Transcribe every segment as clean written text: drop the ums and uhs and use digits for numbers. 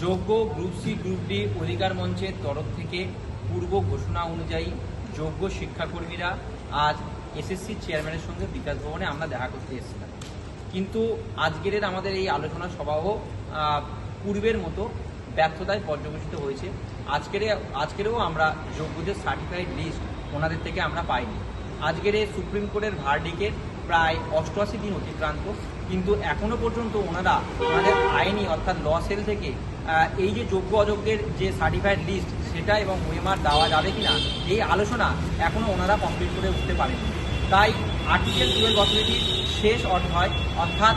যোগ্য group C group D অধিকার মঞ্চের তরফ থেকে পূর্ব ঘোষণা অনুযায়ী যোগ্য শিক্ষাকর্মীরা আজ এসএসসি চেয়ারম্যানের সঙ্গে বিকাশ ভবনে আমরা দেখা করতে এসেছিলাম। কিন্তু আজকের আমাদের এই আলোচনা সভাও পূর্বের মতো ব্যর্থতায় পর্যবেসিত হয়েছে। আজকেরও আমরা যোগ্যদের সার্টিফাইড লিস্ট ওনাদের থেকে আমরা পাইনি। আজকের সুপ্রিম কোর্টের ভার্ডিকের প্রায় 88 দিন অতিক্রান্ত, কিন্তু এখনো পর্যন্ত ওনাদের আইনি অর্থাৎ ল সেল থেকে এই যে যোগ্য অযোগ্যের যে সার্টিফাইড লিস্ট সেটা এবং ওএমআর দেওয়া যাবে কিনা এই আলোচনা এখনো ওনারা কমপ্লিট করে উঠতে পারেনি। তাই আর্টিকেল 12 অথরিটির শেষ অধ্যায় অর্থাৎ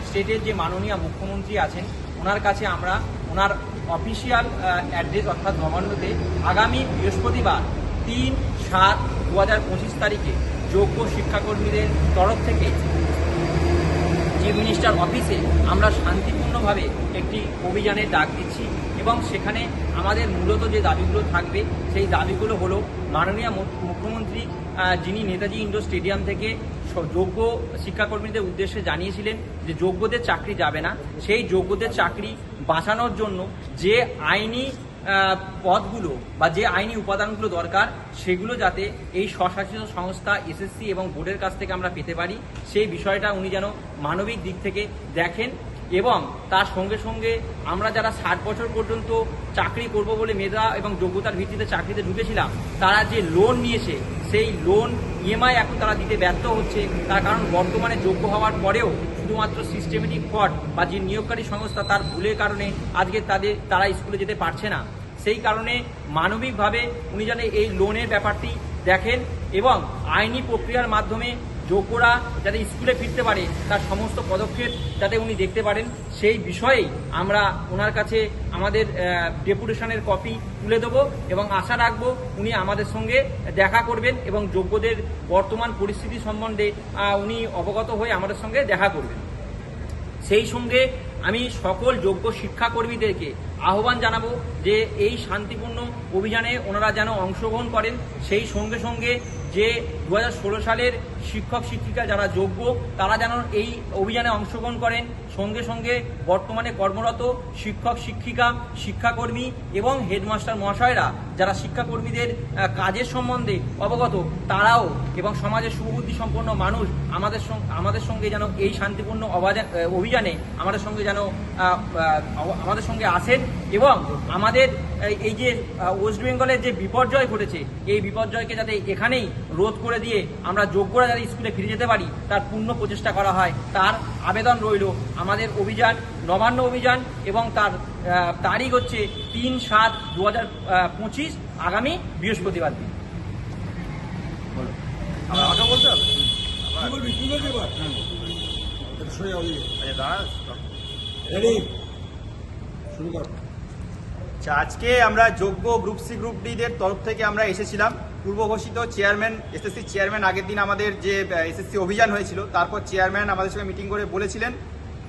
স্টেটের যে মাননীয় মুখ্যমন্ত্রী আছেন ওনার কাছে আমরা ওনার অফিসিয়াল অ্যাড্রেস অর্থাৎ নবান্নতে আগামী বৃহস্পতিবার 3/7/2025 তারিখে যোগ্য শিক্ষাকর্মীদের তরফ থেকে চিফ মিনিস্টার অফিসে আমরা শান্তিপূর্ণভাবে একটি অভিযানের ডাক দিচ্ছি এবং সেখানে আমাদের মূলত যে দাবিগুলো থাকবে সেই দাবিগুলো হলো মাননীয় মুখ্যমন্ত্রী যিনি নেতাজি ইন্ডোর স্টেডিয়াম থেকে যোগ্য শিক্ষাকর্মীদের উদ্দেশ্যে জানিয়েছিলেন যে যোগ্যদের চাকরি যাবে না, সেই যোগ্যদের চাকরি বাঁচানোর জন্য যে আইনি পদগুলো বা যে আইনি উপাদানগুলো দরকার সেগুলো যাতে এই স্বশাসিত সংস্থা এসএসসি এবং বোর্ডের কাছ থেকে আমরা পেতে পারি সেই বিষয়টা উনি যেন মানবিক দিক থেকে দেখেন এবং তার সঙ্গে সঙ্গে আমরা যারা 60 বছর পর্যন্ত চাকরি করব বলে মেধা এবং যোগ্যতার ভিত্তিতে চাকরিতে ঢুকেছিলাম তারা যে লোন নিয়েছে সেই লোন ইএমআই এখন তারা দিতে ব্যর্থ হচ্ছে। তার কারণ বর্তমানে যোগ্য হওয়ার পরেও শুধুমাত্র সিস্টেমেটিক ফ্রড বা যে নিয়োগকারী সংস্থা তার ভুলের কারণে আজকে তারা স্কুলে যেতে পারছে না। সেই কারণে মানবিকভাবে উনি যেন এই লোনের ব্যাপারটি দেখেন এবং আইনি প্রক্রিয়ার মাধ্যমে যোগ্যরা যাতে স্কুলে ফিরতে পারে তার সমস্ত পদক্ষেপ যাতে উনি দেখতে পারেন সেই বিষয়েই আমরা ওনার কাছে আমাদের ডেপুটেশনের কপি তুলে দেবো এবং আশা রাখবো উনি আমাদের সঙ্গে দেখা করবেন এবং যোগ্যদের বর্তমান পরিস্থিতি সম্বন্ধে উনি অবগত হয়ে আমাদের সঙ্গে দেখা করবেন। সেই সঙ্গে আমি সকল যোগ্য শিক্ষাকর্মীদেরকে আহ্বান জানাবো যে এই শান্তিপূর্ণ অভিযানে ওনারা যেন অংশগ্রহণ করেন। সেই সঙ্গে সঙ্গে যে 2016 সালের শিক্ষক শিক্ষিকা যারা যোগ্য তারা যেন এই অভিযানে অংশগ্রহণ করেন। সঙ্গে সঙ্গে বর্তমানে কর্মরত শিক্ষক শিক্ষিকা শিক্ষাকর্মী এবং হেডমাস্টার মহাশয়রা যারা শিক্ষাকর্মীদের কাজের সম্বন্ধে অবগত তারাও এবং সমাজের সুবুদ্ধি সম্পন্ন মানুষ আমাদের সঙ্গে যেন এই শান্তিপূর্ণ অভিযানে আমাদের সঙ্গে আসেন এবং আমাদের এই যে ওয়েস্ট বেঙ্গলের যে বিপর্যয় ঘটেছে এই বিপর্যয়কে যাতে এখানেই রোধ করে দিয়ে আমরা যোগ্যরা যাতে স্কুলে ফিরে যেতে পারি তার পূর্ণ প্রচেষ্টা করা হয় তার আবেদন রইল। আমাদের অভিযান নবান্ন অভিযান এবং তার তারিখ হচ্ছে 3/7/2025 আগামী বৃহস্পতিবার দিন। বলতে হবে আজকে আমরা যোগ্য গ্রুপ সি গ্রুপ ডিদের তরফ থেকে আমরা এসেছিলাম। পূর্ব ঘোষিত চেয়ারম্যান এসএসসি চেয়ারম্যান আগের দিন আমাদের যে এসএসসি অভিযান হয়েছিল তারপর চেয়ারম্যান আমাদের সঙ্গে মিটিং করে বলেছিলেন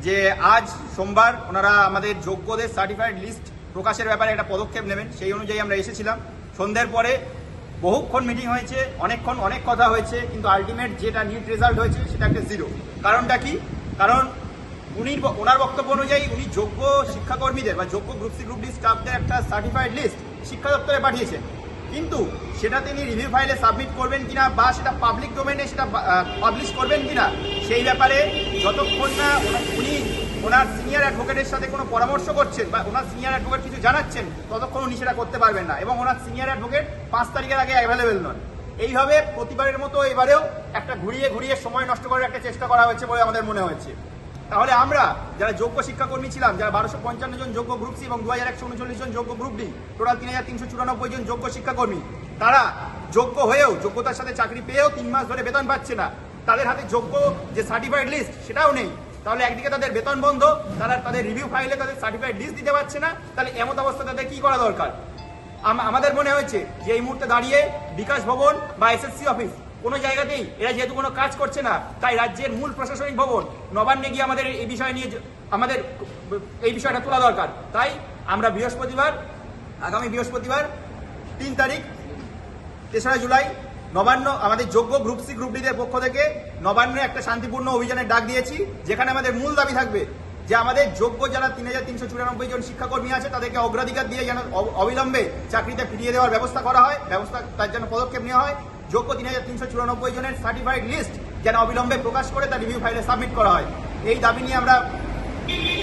যে আজ সোমবার ওনারা আমাদের যোগ্যদের সার্টিফাইড লিস্ট প্রকাশের ব্যাপারে একটা পদক্ষেপ নেবেন। সেই অনুযায়ী আমরা এসেছিলাম। সন্ধ্যের পরে বহুক্ষণ মিটিং হয়েছে, অনেক কথা হয়েছে, কিন্তু আলটিমেট যেটা নিট রেজাল্ট হয়েছে সেটা একটা 0। কারণটা কি? কারণ ওনার বক্তব্য অনুযায়ী উনি যোগ্য শিক্ষাকর্মীদের বা যোগ্য গ্রুপ সি গ্রুপ ডি স্টাফদের একটা সার্টিফাইড লিস্ট শিক্ষা দপ্তরে পাঠিয়েছেন, কিন্তু সেটা তিনি রিভিউ ফাইলে সাবমিট করবেন কিনা বা সেটা পাবলিক ডোমেনে সেটা পাবলিশ করবেন কিনা সেই ব্যাপারে যতক্ষণ না উনি ওনার সিনিয়র অ্যাডভোকেটের সাথে কোনো পরামর্শ করছেন বা ওনার সিনিয়র অ্যাডভোকেট কিছু জানাচ্ছেন ততক্ষণ উনি সেটা করতে পারবেন না এবং ওনার সিনিয়র অ্যাডভোকেট 5 তারিখের আগে অ্যাভেলেবেল নন। এইভাবে প্রতিবারের মতো এবারেও একটা ঘুরিয়ে সময় নষ্ট করার একটা চেষ্টা করা হয়েছে বলে আমাদের মনে হয়েছে। তাহলে আমরা যারা যোগ্য শিক্ষাকর্মী ছিলাম, যারা 1255 জন যোগ্য গ্রুপ সি এবং 2139 জন যোগ্য গ্রুপ ডি, টোটাল 3394 জন যোগ্য শিক্ষাকর্মী, তারা যোগ্য হয়েও যোগ্যতার সাথে চাকরি পেয়েও 3 মাস ধরে বেতন পাচ্ছে না। তাদের হাতে যোগ্য যে সার্টিফাইড লিস্ট সেটাও নেই। তাহলে একদিকে তাদের বেতন বন্ধ, তাদের রিভিউ ফাইলে তাদের সার্টিফাইড লিস্ট দিতে পারছে না। তাহলে এমত অবস্থা তাদের কি করা দরকার? আমাদের মনে হয়েছে যে এই মুহূর্তে দাঁড়িয়ে বিকাশ ভবন বা এসএসসি অফিস কোনো জায়গাতেই এরা যেহেতু কোনো কাজ করছে না, তাই রাজ্যের মূল প্রশাসনিক ভবন নবান্নে গিয়ে আমাদের এই বিষয় নিয়ে আমাদের এই বিষয়টা তোলা দরকার। তাই আমরা আগামী বৃহস্পতিবার 3 তারিখ 3রা জুলাই নবান্ন আমাদের যোগ্য গ্রুপ সি গ্রুপ ডিদের পক্ষ থেকে নবান্নে একটা শান্তিপূর্ণ অভিযানের ডাক দিয়েছি, যেখানে আমাদের মূল দাবি থাকবে যে আমাদের যোগ্য যারা 3394 জন শিক্ষাকর্মী আছে তাদেরকে অগ্রাধিকার দিয়ে যেন অবিলম্বে চাকরিতে ফিরিয়ে দেওয়ার ব্যবস্থা করা হয়, তার জন্য পদক্ষেপ নেওয়া হয়। যোগ্য 3394 জনের সার্টিফাইড লিস্ট যেন অবিলম্বে প্রকাশ করে তার রিভিউ ফাইলে সাবমিট করা হয়। এই দাবি নিয়ে আমরা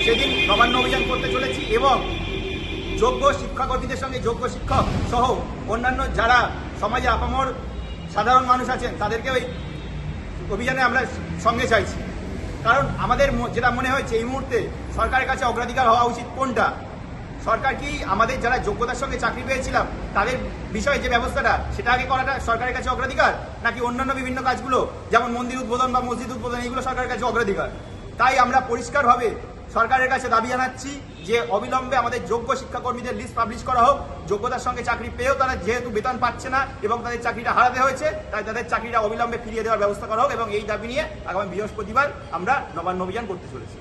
সেদিন নবান্ন অভিযান করতে চলেছি এবং যোগ্য শিক্ষাকর্মীদের সঙ্গে যোগ্য শিক্ষক সহ অন্যান্য যারা সমাজে আপামর সাধারণ মানুষ আছেন তাদেরকে ওই অভিযানে আমরা সঙ্গে চাইছি। কারণ আমাদের যেটা মনে হয়েছে এই মুহূর্তে সরকারের কাছে অগ্রাধিকার হওয়া উচিত কোনটা, সরকার কি আমাদের যারা যোগ্যতার সঙ্গে চাকরি পেয়েছিলাম তাদের বিষয়ে যে ব্যবস্থাটা সেটা আগে করাটা সরকারের কাছে অগ্রাধিকার, নাকি অন্যান্য বিভিন্ন কাজগুলো যেমন মন্দির উদ্বোধন বা মসজিদ উদ্বোধন এইগুলো সরকারের কাছে অগ্রাধিকার? তাই আমরা পরিষ্কারভাবে সরকারের কাছে দাবি জানাচ্ছি যে অবিলম্বে আমাদের যোগ্য শিক্ষাকর্মীদের লিস্ট পাবলিশ করা হোক। যোগ্যতার সঙ্গে চাকরি পেয়েও তারা যেহেতু বেতন পাচ্ছে না এবং তাদের চাকরিটা হারাতে হয়েছে, তাই তাদের চাকরিটা অবিলম্বে ফিরিয়ে দেওয়ার ব্যবস্থা করা হোক এবং এই দাবি নিয়ে আগামী বৃহস্পতিবার আমরা নবান্ন অভিযান করতে চলেছি।